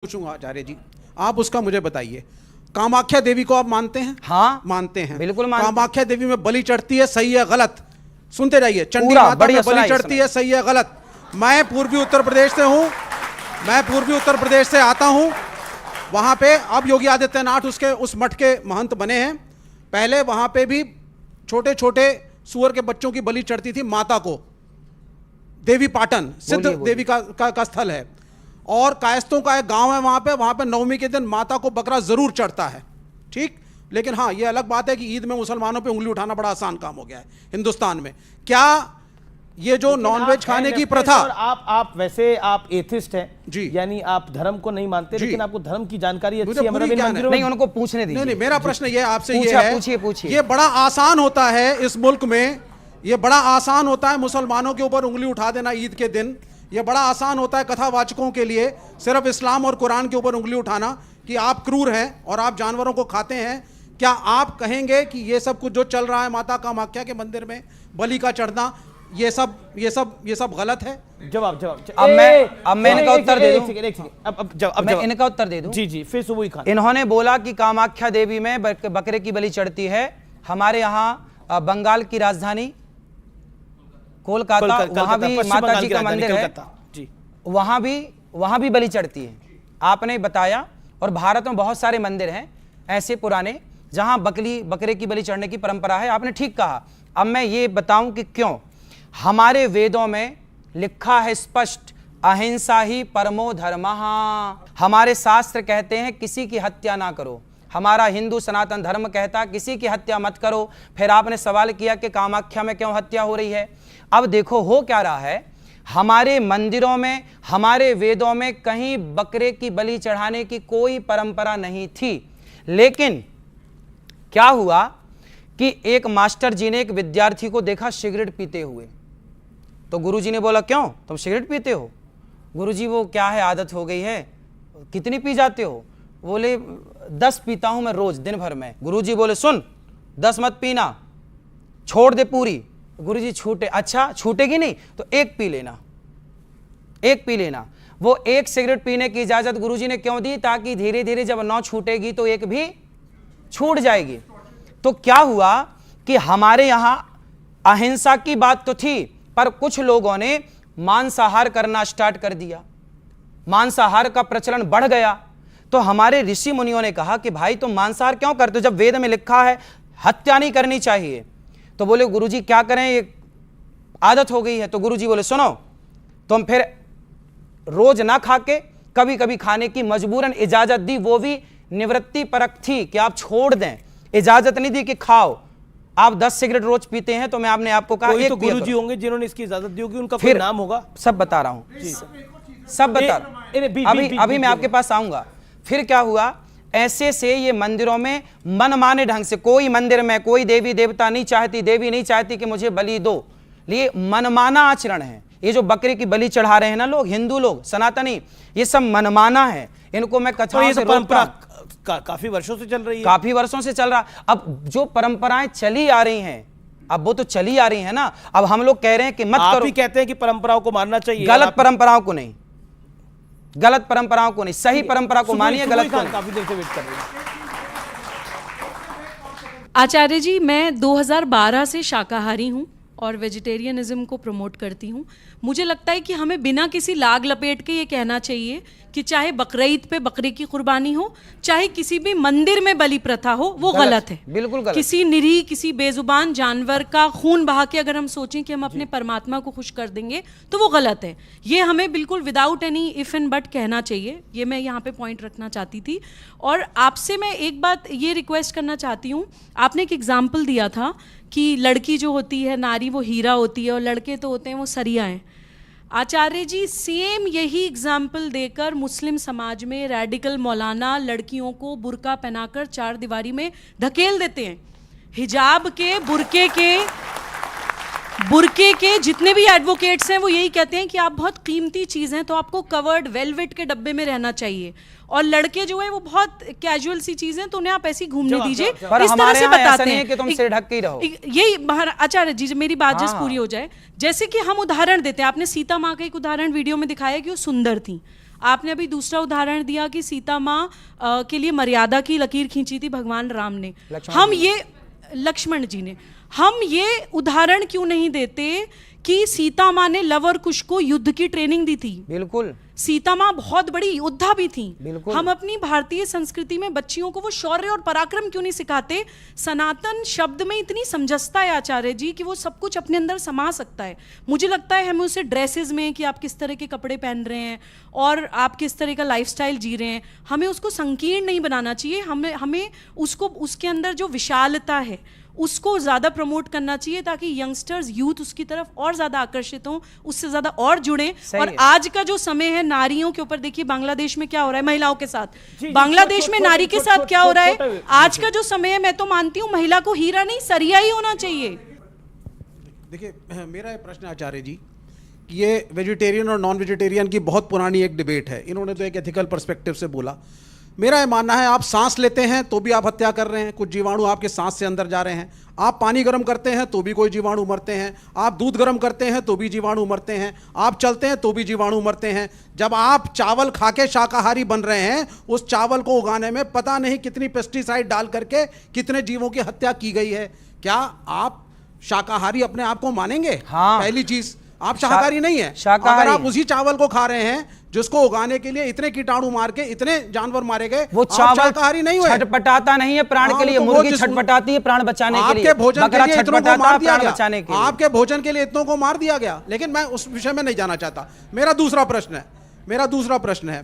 पूछूंगा आचार्य जी, आप उसका मुझे बताइए। कामाख्या देवी को आप मानते हैं? हाँ मानते हैं, बिल्कुल मानते हैं। कामाख्या देवी में बलि चढ़ती है, सही है गलत? सुनते रहिए। चंडी माता में बलि चढ़ती है, सही है गलत? मैं पूर्वी उत्तर प्रदेश से हूं, मैं पूर्वी उत्तर प्रदेश से आता हूं। वहां पे अब योगी आदित्यनाथ उसके उस मठ के महंत बने हैं। पहले वहां पे भी छोटे छोटे सुअर के बच्चों की बलि चढ़ती थी माता को। देवी पाटन सिद्ध देवी का स्थल है, और कायस्तों का एक गांव है वहां पे नवमी के दिन माता को बकरा जरूर चढ़ता है, ठीक। लेकिन हाँ, ये अलग बात है कि ईद में मुसलमानों पे उंगली उठाना बड़ा आसान काम हो गया है हिंदुस्तान में। क्या ये जो नॉनवेज खाने की प्रथा, आप वैसे आप एथिस्ट हैं जी, यानी आप धर्म को नहीं मानते, लेकिन आपको धर्म की जानकारी अच्छी है। नहीं, उनको पूछने दीजिए। नहीं, मेरा प्रश्न ये आपसे ये है, पूछिए। ये बड़ा आसान होता है इस मुल्क में, ये बड़ा आसान होता है मुसलमानों के ऊपर उंगली उठा देना ईद के दिन। ये बड़ा आसान होता है कथावाचकों के लिए सिर्फ इस्लाम और कुरान के ऊपर उंगली उठाना कि आप क्रूर हैं और आप जानवरों को खाते हैं। क्या आप कहेंगे कि ये सब कुछ जो चल रहा है माता कामाख्या के मंदिर में बलि का चढ़ना, ये सब गलत है? जवाब अब मैं इनका उत्तर दे दूं। अब इनका उत्तर दे दूं। जी, फिर सुबह खान इन्होंने बोला कि कामाख्या देवी में बकरे की बलि चढ़ती है। हमारे यहाँ बंगाल की राजधानी कोलकाता, वहां भी माता जी का मंदिर है, वहां भी बलि चढ़ती है। आपने बताया, और भारत में बहुत सारे मंदिर हैं ऐसे पुराने जहां बकरे की बलि चढ़ने की परंपरा है। आपने ठीक कहा। अब मैं ये बताऊं कि क्यों। हमारे वेदों में लिखा है स्पष्ट, अहिंसा ही परमो धर्मः। हमारे शास्त्र कहते हैं किसी की हत्या ना करो। हमारा हिंदू सनातन धर्म कहता किसी की हत्या मत करो। फिर आपने सवाल किया कि कामाख्या में क्यों हत्या हो रही है। अब देखो हो क्या रहा है, हमारे मंदिरों में, हमारे वेदों में कहीं बकरे की बलि चढ़ाने की कोई परंपरा नहीं थी। लेकिन क्या हुआ कि एक मास्टर जी ने एक विद्यार्थी को देखा सिगरेट पीते हुए। तो गुरुजी ने बोला, क्यों तुम सिगरेट पीते हो? गुरुजी वो क्या है, आदत हो गई है। कितनी पी जाते हो? बोले 10 पीता हूं मैं रोज, दिन भर में। गुरुजी बोले, सुन 10 मत पीना, छोड़ दे पूरी। गुरुजी छूटे, अच्छा छूटेगी नहीं तो एक पी लेना, एक पी लेना। वो एक सिगरेट पीने की इजाजत गुरुजी ने क्यों दी? ताकि धीरे धीरे जब 9 छूटेगी तो एक भी छूट जाएगी। तो क्या हुआ कि हमारे यहां अहिंसा की बात तो थी, पर कुछ लोगों ने मांसाहार करना स्टार्ट कर दिया, मांसाहार का प्रचलन बढ़ गया। तो हमारे ऋषि मुनियों ने कहा कि भाई तुम मांसाहार क्यों करते हो जब वेद में लिखा है हत्या नहीं करनी चाहिए? तो बोले गुरुजी क्या करें, ये आदत हो गई है। तो गुरुजी बोले, सुनो तुम फिर रोज ना खा के कभी कभी खाने की मजबूरन इजाजत दी। वो भी निवृत्ति परक थी कि आप छोड़ दें, इजाजत नहीं दी कि खाओ। आप 10 सिगरेट रोज पीते हैं तो मैं आपने आपको कहा एक तो गुरुजी होंगे जिन्होंने इसकी इजाजत दी होगी, उनका फिर नाम होगा। सब बता रहा हूं, सब बता अभी मैं आपके पास आऊंगा। फिर क्या हुआ, ऐसे से ये मंदिरों में मनमाने ढंग से, कोई मंदिर में कोई देवी देवता नहीं चाहती, देवी नहीं चाहती कि मुझे बलि दो, ये मनमाना आचरण है। ये जो बकरे की बलि चढ़ा रहे हैं ना लोग, हिंदू लोग, सनातनी, ये सब मनमाना है। इनको मैं कथाओं से परंपरा काफी वर्षों से चल रही है, काफी वर्षों से चल रहा। अब जो परंपराएं चली आ रही हैं, अब वो तो चली आ रही है ना। अब हम लोग कह रहे हैं कि मत करो। आप ही कहते हैं कि परंपराओं को मानना चाहिए। गलत परंपराओं को नहीं, गलत परंपराओं को नहीं, सही परंपरा को मानिए, गलत को नहीं। काफी देर से वेट कर रहे हैं। आचार्य जी, मैं 2012 से शाकाहारी हूँ और वेजिटेरियनिज्म को प्रमोट करती हूँ। मुझे लगता है कि हमें बिना किसी लाग लपेट के ये कहना चाहिए कि चाहे बकरीद पे बकरे की कुर्बानी हो, चाहे किसी भी मंदिर में बलि प्रथा हो, वो गलत है, बिल्कुल गलत। किसी निरीह, किसी बेजुबान जानवर का खून बहा के अगर हम सोचें कि हम अपने परमात्मा को खुश कर देंगे तो वो गलत है। ये हमें बिल्कुल without any if and but कहना चाहिए। ये मैं यहाँ पे पॉइंट रखना चाहती थी। और आपसे मैं एक बात ये रिक्वेस्ट करना चाहती हूँ। आपने एक एग्जाम्पल दिया था कि लड़की जो होती है, नारी, वो हीरा होती है और लड़के तो होते हैं वो सरिया हैं। आचार्य जी, सेम यही एग्जाम्पल देकर मुस्लिम समाज में रैडिकल मौलाना लड़कियों को बुर्का पहनाकर 4 दीवारी में धकेल देते हैं। हिजाब के, बुर्के के जितने भी एडवोकेट्स हैं वो यही कहते हैं कि आप बहुत कीमती चीज़ हैं तो आपको कवर्ड वेलवेट के डब्बे में रहना चाहिए, और लड़के जो है वो बहुत कैजुअल सी चीजें तो उन्हें आप ऐसी घूमने दीजिए। इस तरह से बताते हैं कि तुम सिर ढक के ही रहो। यही आचार्य जी, मेरी बात जस्ट पूरी हो जाए। जैसे कि हम उदाहरण देते हैं, आपने सीता माँ का एक उदाहरण वीडियो में दिखाया कि वो सुंदर थी। आपने अभी दूसरा उदाहरण दिया कि सीता माँ के लिए मर्यादा की लकीर खींची थी भगवान राम ने, हम ये लक्ष्मण जी ने, हम ये उदाहरण क्यों नहीं देते कि सीता माँ ने लव और कुश को युद्ध की ट्रेनिंग दी थी? बिल्कुल, सीता माँ बहुत बड़ी योद्धा भी थी। बिल्कुल। हम अपनी भारतीय संस्कृति में बच्चियों को वो शौर्य और पराक्रम क्यों नहीं सिखाते? सनातन शब्द में इतनी समंजसता है आचार्य जी कि वो सब कुछ अपने अंदर समा सकता है। मुझे लगता है हमें उसे ड्रेसेस में कि आप किस तरह के कपड़े पहन रहे हैं और आप किस तरह का लाइफस्टाइल जी रहे हैं, हमें उसको संकीर्ण नहीं बनाना चाहिए। हमें उसको, उसके अंदर जो विशालता है उसको ज़्यादा प्रमोट करना चाहिए ताकि यंगस्टर्स, यूथ उसकी तरफ और ज़्यादा आकर्षित हों, उससे ज़्यादा और जुड़ें। और आज का जो समय है नारियों के ऊपर, देखिए बांग्लादेश में क्या हो रहा है महिलाओं के साथ, बांग्लादेश में नारी के साथ क्या हो रहा है। आज का जो समय है, मैं तो मानती हूँ महिला को हीरा नहीं सरिया ही होना चाहिए। देखिए मेरा प्रश्न आचार्य जी, ये वेजिटेरियन और नॉन वेजिटेरियन की बहुत पुरानी एक डिबेट है। इन्होंने तो एक एथिकल पर्सपेक्टिव से बोला। मेरा ये मानना है आप सांस लेते हैं तो भी आप हत्या कर रहे हैं, कुछ जीवाणु आपके सांस से अंदर जा रहे हैं। आप पानी गर्म करते हैं तो भी कोई जीवाणु मरते हैं। आप दूध गर्म करते हैं तो भी जीवाणु मरते हैं। आप चलते हैं तो भी जीवाणु मरते हैं। जब आप चावल खा के शाकाहारी बन रहे हैं, उस चावल को उगाने में पता नहीं कितनी पेस्टिसाइड डाल करके कितने जीवों की हत्या की गई है। क्या आप शाकाहारी अपने आप को मानेंगे? हाँ। पहली चीज, आप शाकाहारी नहीं है। शाकाहारी। अगर आप उसी चावल को खा रहे हैं जिसको उगाने के लिए इतने कीटाणु मार के इतने जानवर मारे गए, वो चावल शाकाहारी नहीं हुए। छटपटाता नहीं है प्राण के लिए, तो मुर्गी छटपटाती है प्राण बचाने के लिए, आपके भोजन के लिए इतनों को मार दिया गया, बचाने के लिए। आपके भोजन के लिए इतनों को मार दिया गया। लेकिन मैं उस विषय में नहीं जाना चाहता। मेरा दूसरा प्रश्न है